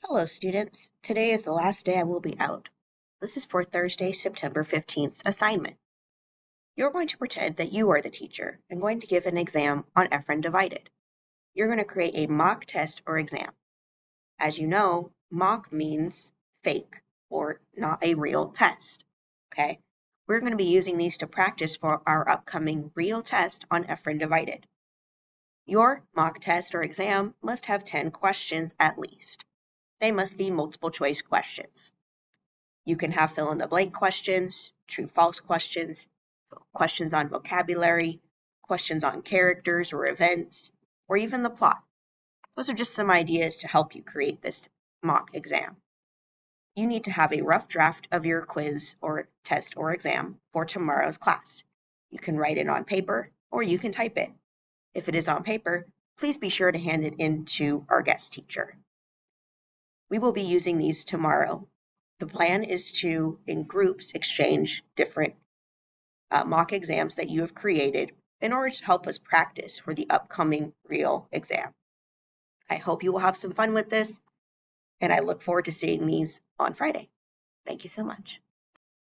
Hello students, today is the last day I will be out. This is for Thursday, September 15th assignment. You're going to pretend that you are the teacher and going to give an exam on Efren divided. You're going to create a mock test or exam. As you know, mock means fake or not a real test. Okay? We're going to be using these to practice for our upcoming real test on Efren divided. Your mock test or exam must have 10 questions at least. They must be multiple choice questions. You can have fill in the blank questions, true false questions, questions on vocabulary, questions on characters or events, or even the plot. Those are just some ideas to help you create this mock exam. You need to have a rough draft of your quiz or test or exam for tomorrow's class. You can write it on paper or you can type it. If it is on paper, please be sure to hand it in to our guest teacher. We will be using these tomorrow. The plan is to, in groups, exchange different mock exams that you have created in order to help us practice for the upcoming real exam. I hope you will have some fun with this, and I look forward to seeing these on Friday. Thank you so much.